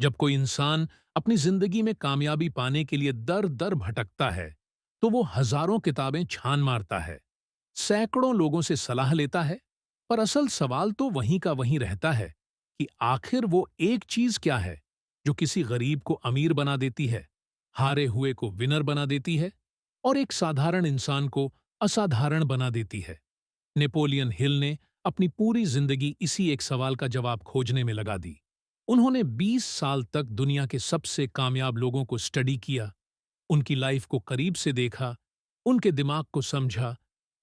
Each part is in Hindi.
जब कोई इंसान अपनी जिंदगी में कामयाबी पाने के लिए दर दर भटकता है, तो वो हजारों किताबें छान मारता है, सैकड़ों लोगों से सलाह लेता है, पर असल सवाल तो वहीं का वहीं रहता है कि आखिर वो एक चीज क्या है जो किसी गरीब को अमीर बना देती है, हारे हुए को विनर बना देती है और एक साधारण इंसान को असाधारण बना देती है। नेपोलियन हिल ने अपनी पूरी जिंदगी इसी एक सवाल का जवाब खोजने में लगा दी। उन्होंने 20 साल तक दुनिया के सबसे कामयाब लोगों को स्टडी किया, उनकी लाइफ को करीब से देखा, उनके दिमाग को समझा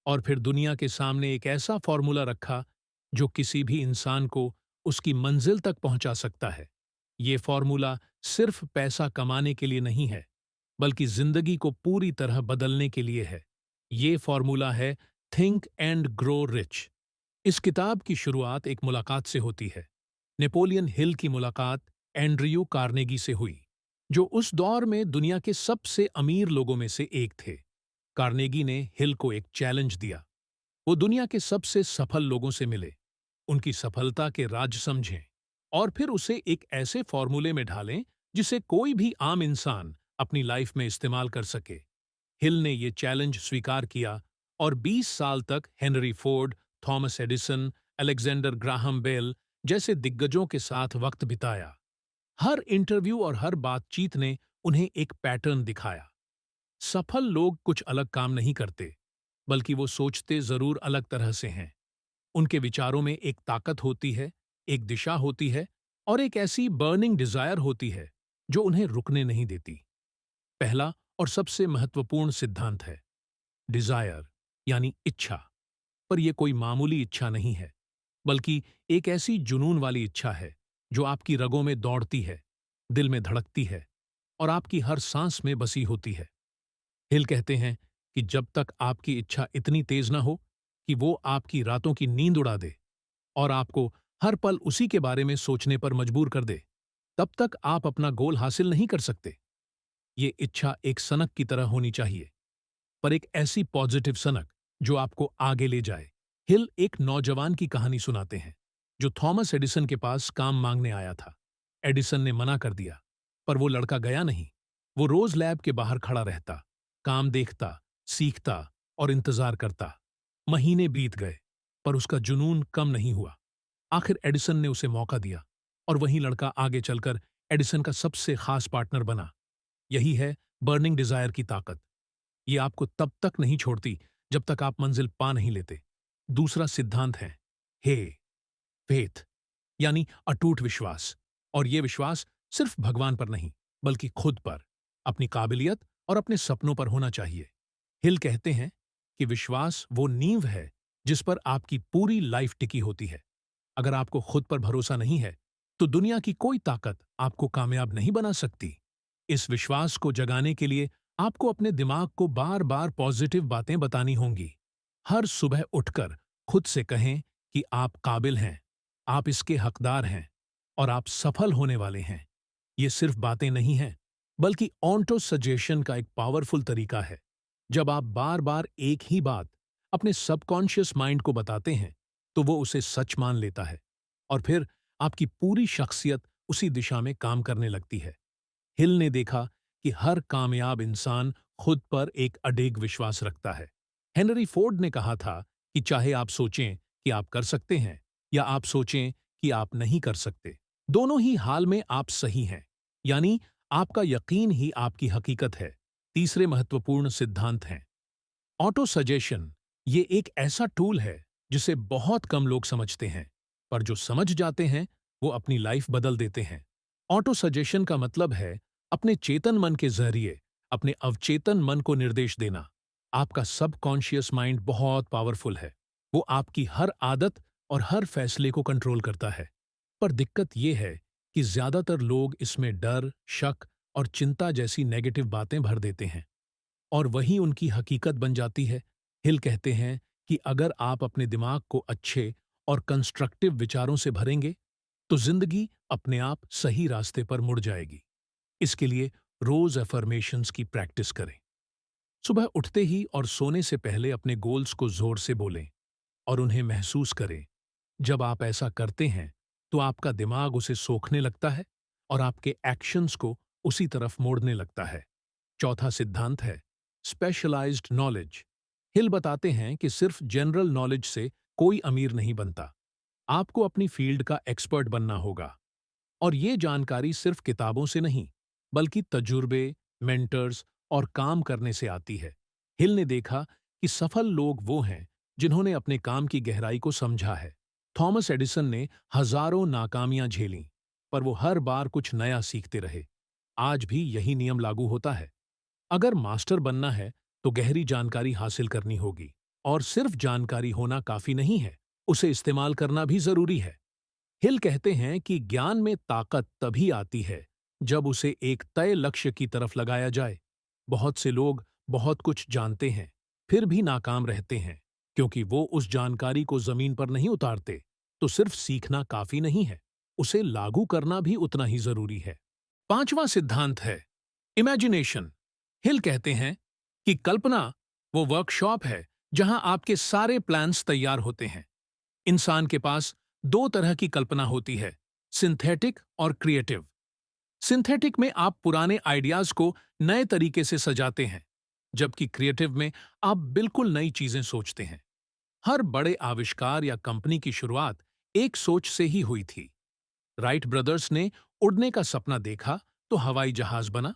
और फिर दुनिया के सामने एक ऐसा फॉर्मूला रखा जो किसी भी इंसान को उसकी मंजिल तक पहुंचा सकता है। ये फॉर्मूला सिर्फ पैसा कमाने के लिए नहीं है, बल्कि जिंदगी को पूरी तरह बदलने के लिए है। ये फॉर्मूला है थिंक एंड ग्रो रिच। इस किताब की शुरुआत एक मुलाकात से होती है। नेपोलियन हिल की मुलाकात एंड्रयू कार्नेगी से हुई, जो उस दौर में दुनिया के सबसे अमीर लोगों में से एक थे। कार्नेगी ने हिल को एक चैलेंज दिया। वो दुनिया के सबसे सफल लोगों से मिले, उनकी सफलता के राज समझें और फिर उसे एक ऐसे फॉर्मूले में ढालें जिसे कोई भी आम इंसान अपनी लाइफ में इस्तेमाल कर सके। हिल ने ये चैलेंज स्वीकार किया और 20 साल तक Henry Ford, Thomas Edison, Alexander Graham Bell जैसे दिग्गजों के साथ वक्त बिताया। हर इंटरव्यू और हर बातचीत ने उन्हें एक पैटर्न दिखाया। सफल लोग कुछ अलग काम नहीं करते, बल्कि वो सोचते जरूर अलग तरह से हैं। उनके विचारों में एक ताकत होती है, एक दिशा होती है और एक ऐसी बर्निंग डिजायर होती है जो उन्हें रुकने नहीं देती। पहला और सबसे महत्वपूर्ण सिद्धांत है डिजायर, यानी इच्छा। पर यह कोई मामूली इच्छा नहीं है, बल्कि एक ऐसी जुनून वाली इच्छा है जो आपकी रगों में दौड़ती है, दिल में धड़कती है और आपकी हर सांस में बसी होती है। हिल कहते हैं कि जब तक आपकी इच्छा इतनी तेज ना हो कि वो आपकी रातों की नींद उड़ा दे और आपको हर पल उसी के बारे में सोचने पर मजबूर कर दे, तब तक आप अपना गोल हासिल नहीं कर सकते। ये इच्छा एक सनक की तरह होनी चाहिए, पर एक ऐसी पॉजिटिव सनक जो आपको आगे ले जाए। हिल एक नौजवान की कहानी सुनाते हैं जो थॉमस एडिसन के पास काम मांगने आया था। एडिसन ने मना कर दिया, पर वो लड़का गया नहीं। वो रोज लैब के बाहर खड़ा रहता, काम देखता, सीखता और इंतजार करता। महीने बीत गए, पर उसका जुनून कम नहीं हुआ। आखिर एडिसन ने उसे मौका दिया और वही लड़का आगे चलकर एडिसन का सबसे खास पार्टनर बना। यही है बर्निंग डिजायर की ताकत। ये आपको तब तक नहीं छोड़ती जब तक आप मंजिल पा नहीं लेते। दूसरा सिद्धांत है हे फेथ, यानी अटूट विश्वास। और ये विश्वास सिर्फ भगवान पर नहीं, बल्कि खुद पर, अपनी काबिलियत और अपने सपनों पर होना चाहिए। हिल कहते हैं कि विश्वास वो नींव है जिस पर आपकी पूरी लाइफ टिकी होती है। अगर आपको खुद पर भरोसा नहीं है, तो दुनिया की कोई ताकत आपको कामयाब नहीं बना सकती। इस विश्वास को जगाने के लिए आपको अपने दिमाग को बार बार पॉजिटिव बातें बतानी होंगी। हर सुबह उठकर खुद से कहें कि आप काबिल हैं, आप इसके हकदार हैं और आप सफल होने वाले हैं। ये सिर्फ बातें नहीं हैं, बल्कि ऑटो सजेशन का एक पावरफुल तरीका है। जब आप बार बार एक ही बात अपने सबकॉन्शियस माइंड को बताते हैं, तो वो उसे सच मान लेता है और फिर आपकी पूरी शख्सियत उसी दिशा में काम करने लगती है। हिल ने देखा कि हर कामयाब इंसान खुद पर एक अडिग विश्वास रखता है। हेनरी फोर्ड ने कहा था कि चाहे आप सोचें कि आप कर सकते हैं या आप सोचें कि आप नहीं कर सकते, दोनों ही हाल में आप सही हैं, यानी आपका यकीन ही आपकी हकीकत है। तीसरे महत्वपूर्ण सिद्धांत हैं ऑटो सजेशन। ये एक ऐसा टूल है जिसे बहुत कम लोग समझते हैं, पर जो समझ जाते हैं वो अपनी लाइफ बदल देते हैं। ऑटो सजेशन का मतलब है अपने चेतन मन के जरिए अपने अवचेतन मन को निर्देश देना। आपका सबकॉन्शियस माइंड बहुत पावरफुल है। वो आपकी हर आदत और हर फैसले को कंट्रोल करता है। पर दिक्कत यह है कि ज्यादातर लोग इसमें डर, शक और चिंता जैसी नेगेटिव बातें भर देते हैं और वही उनकी हकीकत बन जाती है। हिल कहते हैं कि अगर आप अपने दिमाग को अच्छे और कंस्ट्रक्टिव विचारों से भरेंगे, तो जिंदगी अपने आप सही रास्ते पर मुड़ जाएगी। इसके लिए रोज अफर्मेशंस की प्रैक्टिस करें। सुबह उठते ही और सोने से पहले अपने गोल्स को जोर से बोलें और उन्हें महसूस करें। जब आप ऐसा करते हैं, तो आपका दिमाग उसे सोखने लगता है और आपके एक्शंस को उसी तरफ मोड़ने लगता है। चौथा सिद्धांत है स्पेशलाइज्ड नॉलेज। हिल बताते हैं कि सिर्फ जनरल नॉलेज से कोई अमीर नहीं बनता। आपको अपनी फील्ड का एक्सपर्ट बनना होगा। और ये जानकारी सिर्फ किताबों से नहीं, बल्कि तजुर्बे, मेंटर्स और काम करने से आती है। हिल ने देखा कि सफल लोग वो हैं जिन्होंने अपने काम की गहराई को समझा है। थॉमस एडिसन ने हजारों नाकामियां झेलीं, पर वो हर बार कुछ नया सीखते रहे। आज भी यही नियम लागू होता है। अगर मास्टर बनना है तो गहरी जानकारी हासिल करनी होगी, और सिर्फ जानकारी होना काफी नहीं है, उसे इस्तेमाल करना भी जरूरी है। हिल कहते हैं कि ज्ञान में ताकत तभी आती है जब उसे एक तय लक्ष्य की तरफ लगाया जाए। बहुत से लोग बहुत कुछ जानते हैं, फिर भी नाकाम रहते हैं, क्योंकि वो उस जानकारी को जमीन पर नहीं उतारते। तो सिर्फ सीखना काफी नहीं है, उसे लागू करना भी उतना ही जरूरी है। पांचवा सिद्धांत है इमेजिनेशन। हिल कहते हैं कि कल्पना वो वर्कशॉप है जहां आपके सारे प्लान्स तैयार होते हैं। इंसान के पास दो तरह की कल्पना होती है, सिंथेटिक और क्रिएटिव। सिंथेटिक में आप पुराने आइडियाज को नए तरीके से सजाते हैं, जबकि क्रिएटिव में आप बिल्कुल नई चीजें सोचते हैं। हर बड़े आविष्कार या कंपनी की शुरुआत एक सोच से ही हुई थी। राइट ब्रदर्स ने उड़ने का सपना देखा तो हवाई जहाज बना।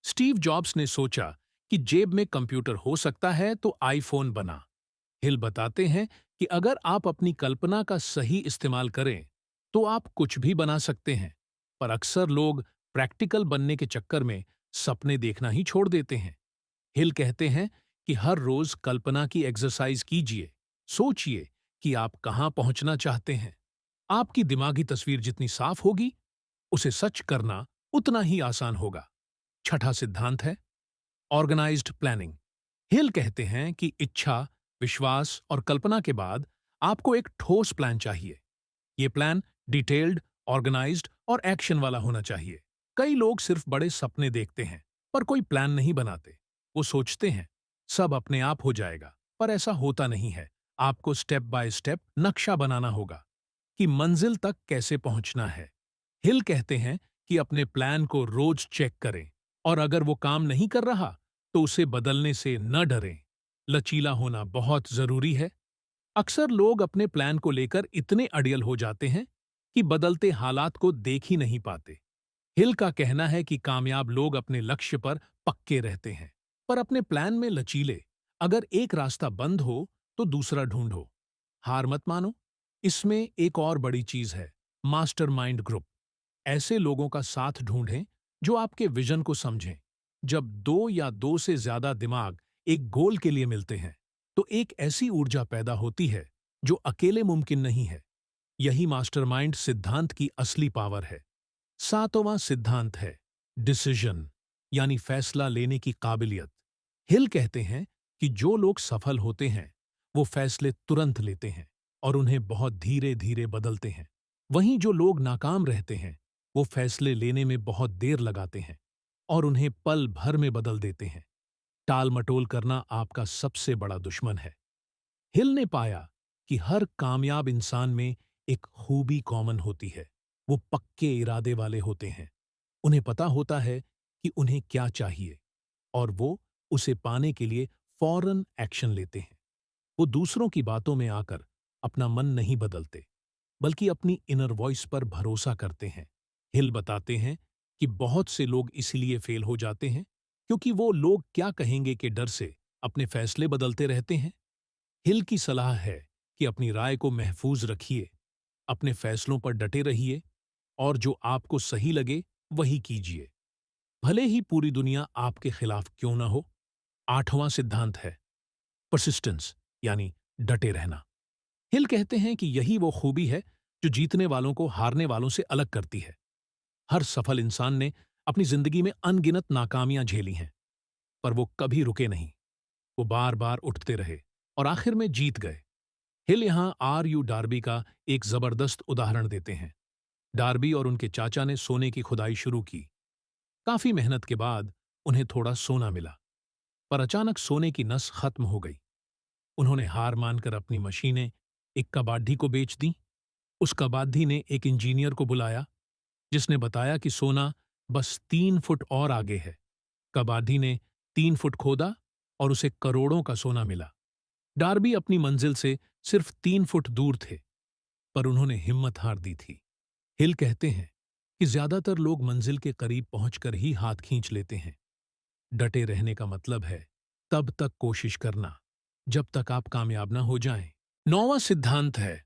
स्टीव जॉब्स ने सोचा कि जेब में कंप्यूटर हो सकता है तो आईफोन बना। हिल बताते हैं कि अगर आप अपनी कल्पना का सही इस्तेमाल करें तो आप कुछ भी बना सकते हैं। पर अक्सर लोग प्रैक्टिकल बनने के चक्कर में सपने देखना ही छोड़ देते हैं। हिल कहते हैं कि हर रोज कल्पना की एक्सरसाइज कीजिए। सोचिए कि आप कहां पहुंचना चाहते हैं। आपकी दिमागी तस्वीर जितनी साफ होगी, उसे सच करना उतना ही आसान होगा। छठा सिद्धांत है ऑर्गेनाइज्ड प्लानिंग। हिल कहते हैं कि इच्छा, विश्वास और कल्पना के बाद आपको एक ठोस प्लान चाहिए। ये प्लान डिटेल्ड, ऑर्गेनाइज्ड और एक्शन वाला होना चाहिए। कई लोग सिर्फ बड़े सपने देखते हैं, पर कोई प्लान नहीं बनाते। वो सोचते हैं सब अपने आप हो जाएगा, पर ऐसा होता नहीं है। आपको स्टेप बाय स्टेप नक्शा बनाना होगा कि मंजिल तक कैसे पहुंचना है। हिल कहते हैं कि अपने प्लान को रोज चेक करें, और अगर वो काम नहीं कर रहा तो उसे बदलने से न डरें। लचीला होना बहुत जरूरी है। अक्सर लोग अपने प्लान को लेकर इतने अड़ियल हो जाते हैं कि बदलते हालात को देख ही नहीं पाते। हिल का कहना है कि कामयाब लोग अपने लक्ष्य पर पक्के रहते हैं, पर अपने प्लान में लचीले। अगर एक रास्ता बंद हो तो दूसरा ढूंढो। हार मत मानो। इसमें एक और बड़ी चीज है, मास्टरमाइंड ग्रुप। ऐसे लोगों का साथ ढूंढें जो आपके विजन को समझें। जब दो या दो से ज्यादा दिमाग एक गोल के लिए मिलते हैं तो एक ऐसी ऊर्जा पैदा होती है जो अकेले मुमकिन नहीं है। यही मास्टरमाइंड सिद्धांत की असली पावर है। सातवां सिद्धांत है डिसीजन, यानी फैसला लेने की काबिलियत। हिल कहते हैं कि जो लोग सफल होते हैं वो फैसले तुरंत लेते हैं और उन्हें बहुत धीरे धीरे बदलते हैं। वहीं जो लोग नाकाम रहते हैं वो फैसले लेने में बहुत देर लगाते हैं और उन्हें पल भर में बदल देते हैं। टाल मटोल करना आपका सबसे बड़ा दुश्मन है। हिल ने पाया कि हर कामयाब इंसान में एक खूबी कॉमन होती है। वो पक्के इरादे वाले होते हैं। उन्हें पता होता है कि उन्हें क्या चाहिए, और वो उसे पाने के लिए फौरन एक्शन लेते हैं। वो दूसरों की बातों में आकर अपना मन नहीं बदलते, बल्कि अपनी इनर वॉइस पर भरोसा करते हैं। हिल बताते हैं कि बहुत से लोग इसलिए फेल हो जाते हैं क्योंकि वो लोग क्या कहेंगे के डर से अपने फैसले बदलते रहते हैं। हिल की सलाह है कि अपनी राय को महफूज रखिए, अपने फैसलों पर डटे रहिए, और जो आपको सही लगे वही कीजिए, भले ही पूरी दुनिया आपके खिलाफ क्यों ना हो। आठवां सिद्धांत है परसिस्टेंस, यानी डटे रहना। हिल कहते हैं कि यही वो खूबी है जो जीतने वालों को हारने वालों से अलग करती है। हर सफल इंसान ने अपनी जिंदगी में अनगिनत नाकामियां झेली हैं, पर वो कभी रुके नहीं। वो बार बार उठते रहे और आखिर में जीत गए। हिल यहां R.U. डार्बी का एक जबरदस्त उदाहरण देते हैं। डार्बी और उनके चाचा ने सोने की खुदाई शुरू की। काफी मेहनत के बाद उन्हें थोड़ा सोना मिला, पर अचानक सोने की नस खत्म हो गई। उन्होंने हार मानकर अपनी मशीनें एक कबाड़ी को बेच दी। उस कबाड़ी ने एक इंजीनियर को बुलाया। जिसने बताया कि सोना बस 3 फुट और आगे है। कबाडी ने 3 फुट खोदा और उसे करोड़ों का सोना मिला। डार्बी अपनी मंजिल से सिर्फ 3 फुट दूर थे, पर उन्होंने हिम्मत हार दी थी। हिल कहते हैं कि ज्यादातर लोग मंजिल के करीब पहुंचकर ही हाथ खींच लेते हैं। डटे रहने का मतलब है तब तक कोशिश करना जब तक आप कामयाब ना हो जाएं। 9वां सिद्धांत है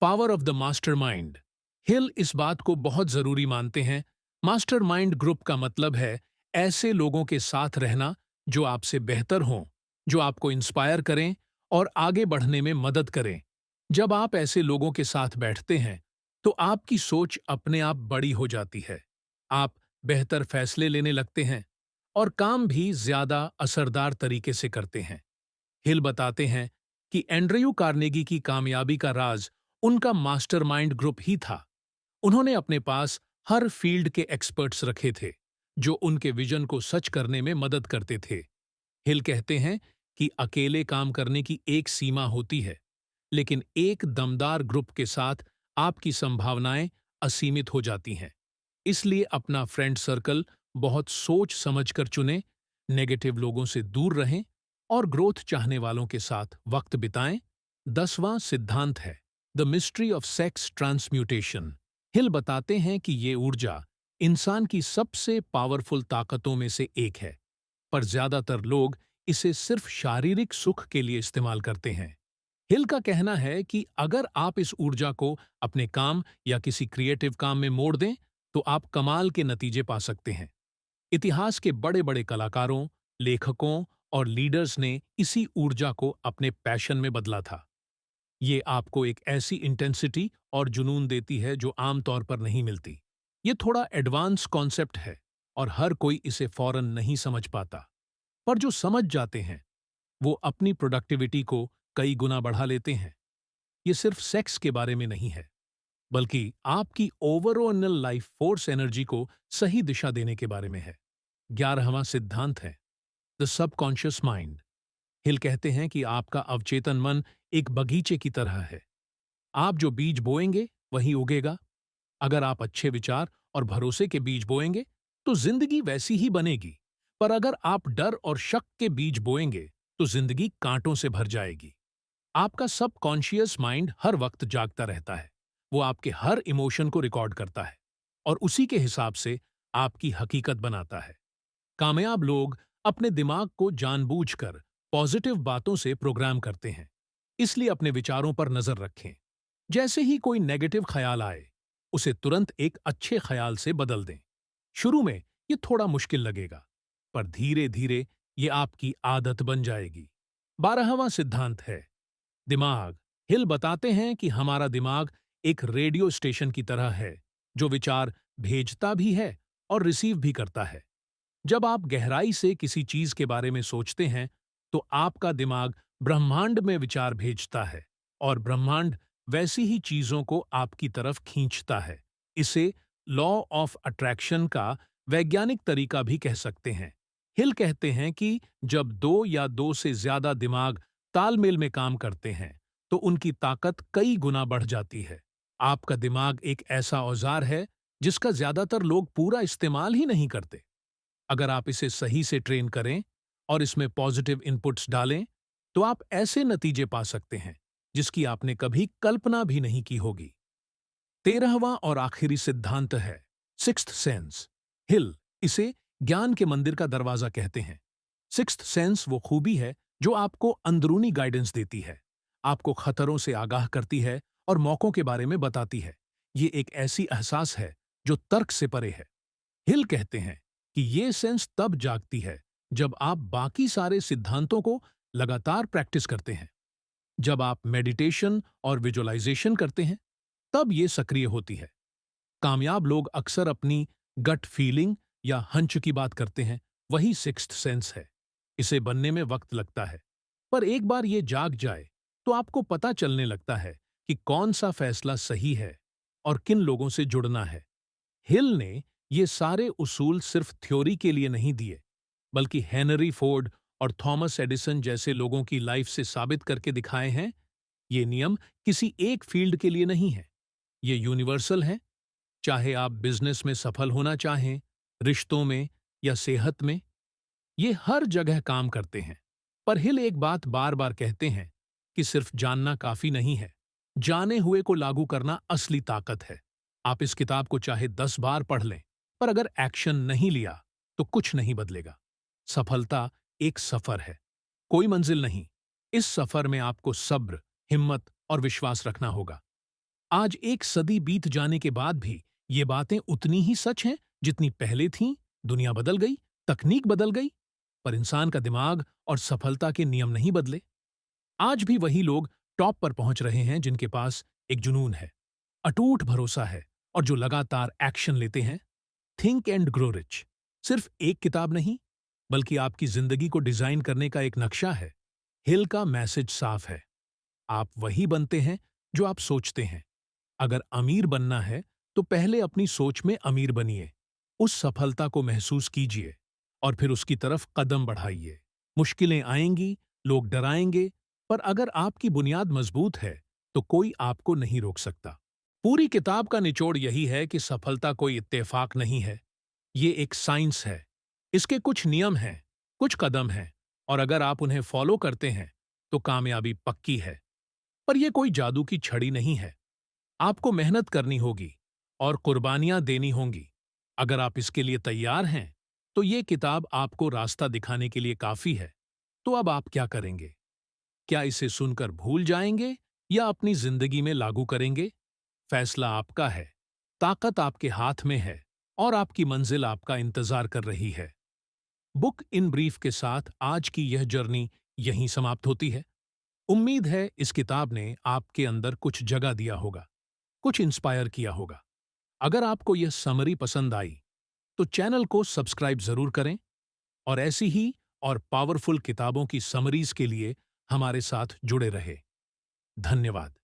पावर ऑफ द मास्टरमाइंड। हिल इस बात को बहुत जरूरी मानते हैं। मास्टरमाइंड ग्रुप का मतलब है ऐसे लोगों के साथ रहना जो आपसे बेहतर हों, जो आपको इंस्पायर करें और आगे बढ़ने में मदद करें। जब आप ऐसे लोगों के साथ बैठते हैं तो आपकी सोच अपने आप बड़ी हो जाती है। आप बेहतर फैसले लेने लगते हैं और काम भी ज्यादा असरदार तरीके से करते हैं। हिल बताते हैं कि एंड्रयू कार्नेगी की कामयाबी का राज उनका मास्टरमाइंड ग्रुप ही था। उन्होंने अपने पास हर फील्ड के एक्सपर्ट्स रखे थे जो उनके विजन को सच करने में मदद करते थे। हिल कहते हैं कि अकेले काम करने की एक सीमा होती है, लेकिन एक दमदार ग्रुप के साथ आपकी संभावनाएं असीमित हो जाती हैं। इसलिए अपना फ्रेंड सर्कल बहुत सोच समझकर चुनें, नेगेटिव लोगों से दूर रहें और ग्रोथ चाहने वालों के साथ वक्त बिताएं। 10वां सिद्धांत है the mystery of sex transmutation. Hill बताते हैं कि ये ऊर्जा इंसान की सबसे पावरफुल ताकतों में से एक है, पर ज्यादातर लोग इसे सिर्फ शारीरिक सुख के लिए इस्तेमाल करते हैं। हिल का कहना है कि अगर आप इस ऊर्जा को अपने काम या किसी क्रिएटिव काम में मोड़ दें तो आप कमाल के नतीजे पा सकते हैं। इतिहास के बड़े बड़े कलाकारों, लेखकों और लीडर्स ने इसी ऊर्जा को अपने पैशन में बदला था। ये आपको एक ऐसी इंटेंसिटी और जुनून देती है जो आमतौर पर नहीं मिलती। ये थोड़ा एडवांस कॉन्सेप्ट है और हर कोई इसे फौरन नहीं समझ पाता, पर जो समझ जाते हैं वो अपनी प्रोडक्टिविटी को कई गुना बढ़ा लेते हैं। ये सिर्फ सेक्स के बारे में नहीं है, बल्कि आपकी ओवरऑल लाइफ फोर्स एनर्जी को सही दिशा देने के बारे में है। 11वां सिद्धांत है द सबकॉन्शियस माइंड। हिल कहते हैं कि आपका अवचेतन मन एक बगीचे की तरह है। आप जो बीज बोएंगे वही उगेगा। अगर आप अच्छे विचार और भरोसे के बीज बोएंगे तो जिंदगी वैसी ही बनेगी, पर अगर आप डर और शक के बीज बोएंगे तो जिंदगी कांटों से भर जाएगी। आपका सबकॉन्शियस माइंड हर वक्त जागता रहता है। वो आपके हर इमोशन को रिकॉर्ड करता है और उसी के हिसाब से आपकी हकीकत बनाता है। कामयाब लोग अपने दिमाग को जानबूझकर पॉजिटिव बातों से प्रोग्राम करते हैं, इसलिए अपने विचारों पर नजर रखें। जैसे ही कोई नेगेटिव ख्याल आए, उसे तुरंत एक अच्छे ख्याल से बदल दें। शुरू में ये थोड़ा मुश्किल लगेगा, पर धीरे धीरे ये आपकी आदत बन जाएगी। 12वां सिद्धांत है दिमाग। हिल बताते हैं कि हमारा दिमाग एक रेडियो स्टेशन की तरह है जो विचार भेजता भी है और रिसीव भी करता है। जब आप गहराई से किसी चीज के बारे में सोचते हैं तो आपका दिमाग ब्रह्मांड में विचार भेजता है और ब्रह्मांड वैसी ही चीजों को आपकी तरफ खींचता है। इसे लॉ ऑफ अट्रैक्शन का वैज्ञानिक तरीका भी कह सकते हैं। हिल कहते हैं कि जब दो या दो से ज्यादा दिमाग तालमेल में काम करते हैं तो उनकी ताकत कई गुना बढ़ जाती है। आपका दिमाग एक ऐसा औजार है जिसका ज्यादातर लोग पूरा इस्तेमाल ही नहीं करते। अगर आप इसे सही से ट्रेन करें और इसमें पॉजिटिव इनपुट्स डालें तो आप ऐसे नतीजे पा सकते हैं जिसकी आपने कभी कल्पना भी नहीं की होगी। 13वां और आखिरी सिद्धांत है सिक्स्थ सेंस। हिल इसे ज्ञान के मंदिर का दरवाजा कहते हैं। सिक्स्थ सेंस वो खूबी है जो आपको अंदरूनी गाइडेंस देती है, आपको खतरों से आगाह करती है और मौकों के बारे में बताती है। ये एक ऐसी एहसास है जो तर्क से परे है। हिल कहते हैं कि ये सेंस तब जागती है जब आप बाकी सारे सिद्धांतों को लगातार प्रैक्टिस करते हैं। जब आप मेडिटेशन और विजुअलाइजेशन करते हैं तब ये सक्रिय होती है। कामयाब लोग अक्सर अपनी गट फीलिंग या हंच की बात करते हैं, वही सिक्स्थ सेंस है। इसे बनने में वक्त लगता है, पर एक बार ये जाग जाए तो आपको पता चलने लगता है कि कौन सा फैसला सही है और किन लोगों से जुड़ना है। हिल ने ये सारे उसूल सिर्फ थ्योरी के लिए नहीं दिए, बल्कि हेनरी फोर्ड और थॉमस एडिसन जैसे लोगों की लाइफ से साबित करके दिखाए हैं। ये नियम किसी एक फील्ड के लिए नहीं है, ये यूनिवर्सल हैं। चाहे आप बिजनेस में सफल होना चाहें, रिश्तों में या सेहत में, ये हर जगह काम करते हैं। पर हिल एक बात बार बार कहते हैं कि सिर्फ जानना काफी नहीं है, जाने हुए को लागू करना असली ताकत है। आप इस किताब को चाहे 10 बार पढ़ लें, पर अगर एक्शन नहीं लिया तो कुछ नहीं बदलेगा। सफलता एक सफर है, कोई मंजिल नहीं। इस सफर में आपको सब्र, हिम्मत और विश्वास रखना होगा। आज एक सदी बीत जाने के बाद भी ये बातें उतनी ही सच हैं जितनी पहले थीं। दुनिया बदल गई, तकनीक बदल गई, पर इंसान का दिमाग और सफलता के नियम नहीं बदले। आज भी वही लोग टॉप पर पहुंच रहे हैं जिनके पास एक जुनून है, अटूट भरोसा है और जो लगातार एक्शन लेते हैं। थिंक एंड ग्रो रिच सिर्फ एक किताब नहीं, बल्कि आपकी जिंदगी को डिजाइन करने का एक नक्शा है। हिल का मैसेज साफ है, आप वही बनते हैं जो आप सोचते हैं। अगर अमीर बनना है तो पहले अपनी सोच में अमीर बनिए, उस सफलता को महसूस कीजिए और फिर उसकी तरफ कदम बढ़ाइए। मुश्किलें आएंगी, लोग डराएंगे, पर अगर आपकी बुनियाद मजबूत है तो कोई आपको नहीं रोक सकता। पूरी किताब का निचोड़ यही है कि सफलता कोई इत्तेफाक नहीं है, ये एक साइंस है। इसके कुछ नियम हैं, कुछ कदम हैं, और अगर आप उन्हें फॉलो करते हैं तो कामयाबी पक्की है। पर यह कोई जादू की छड़ी नहीं है, आपको मेहनत करनी होगी और कुर्बानियां देनी होंगी। अगर आप इसके लिए तैयार हैं, तो ये किताब आपको रास्ता दिखाने के लिए काफी है। तो अब आप क्या करेंगे? क्या इसे सुनकर भूल जाएंगे या अपनी जिंदगी में लागू करेंगे? फैसला आपका है। ताकत आपके हाथ में है और आपकी मंजिल आपका इंतजार कर रही है। बुक इन ब्रीफ के साथ आज की यह जर्नी यहीं समाप्त होती है। उम्मीद है इस किताब ने आपके अंदर कुछ जगह दिया होगा, कुछ इंस्पायर किया होगा। अगर आपको यह समरी पसंद आई तो चैनल को सब्सक्राइब जरूर करें और ऐसी ही और पावरफुल किताबों की समरीज के लिए हमारे साथ जुड़े रहे। धन्यवाद।